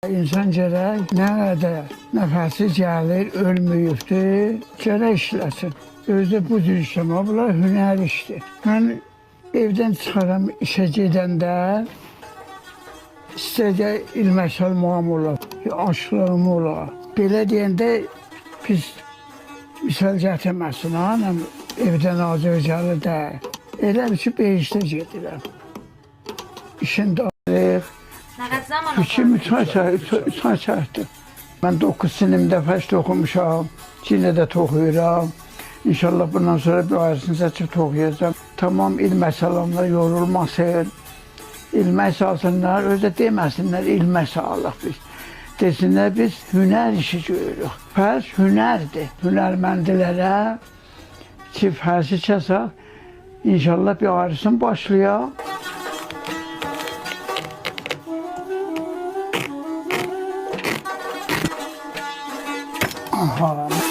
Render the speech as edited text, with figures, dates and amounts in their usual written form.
İnsan gərək nə qədər nəfəsi gəlir, ölməyibdir, gərək işləsin. Özü bu cür işləmə, bunlar hünər işdir. Mən evdən çıxaram, işə gedəndə istəyəcə ilmək salmağım olar, aşlığım olar. Belə deyəndə pis misal gətirməsin, anam evdən azır gəlir də. Elə bir ki, beyişdə gedirəm. İşin darıq. Fikir müsahətdir. Mən 9 sinimdə fəşd oxumuşam, yine də toxuyuram. İnşallah bundan sonra bir ayrısını seçib toxuyacağım. Tamam ilmək salamlar yorulmasın, ilmək salsınlar, özə deməsinlər ilmək salıq biz. Desinlər biz hünər işi görürük. Fərs hünərdir. Hünərməndilərə ki, fərsi kəsək, inşallah bir ayrısını başlayaq. Aha.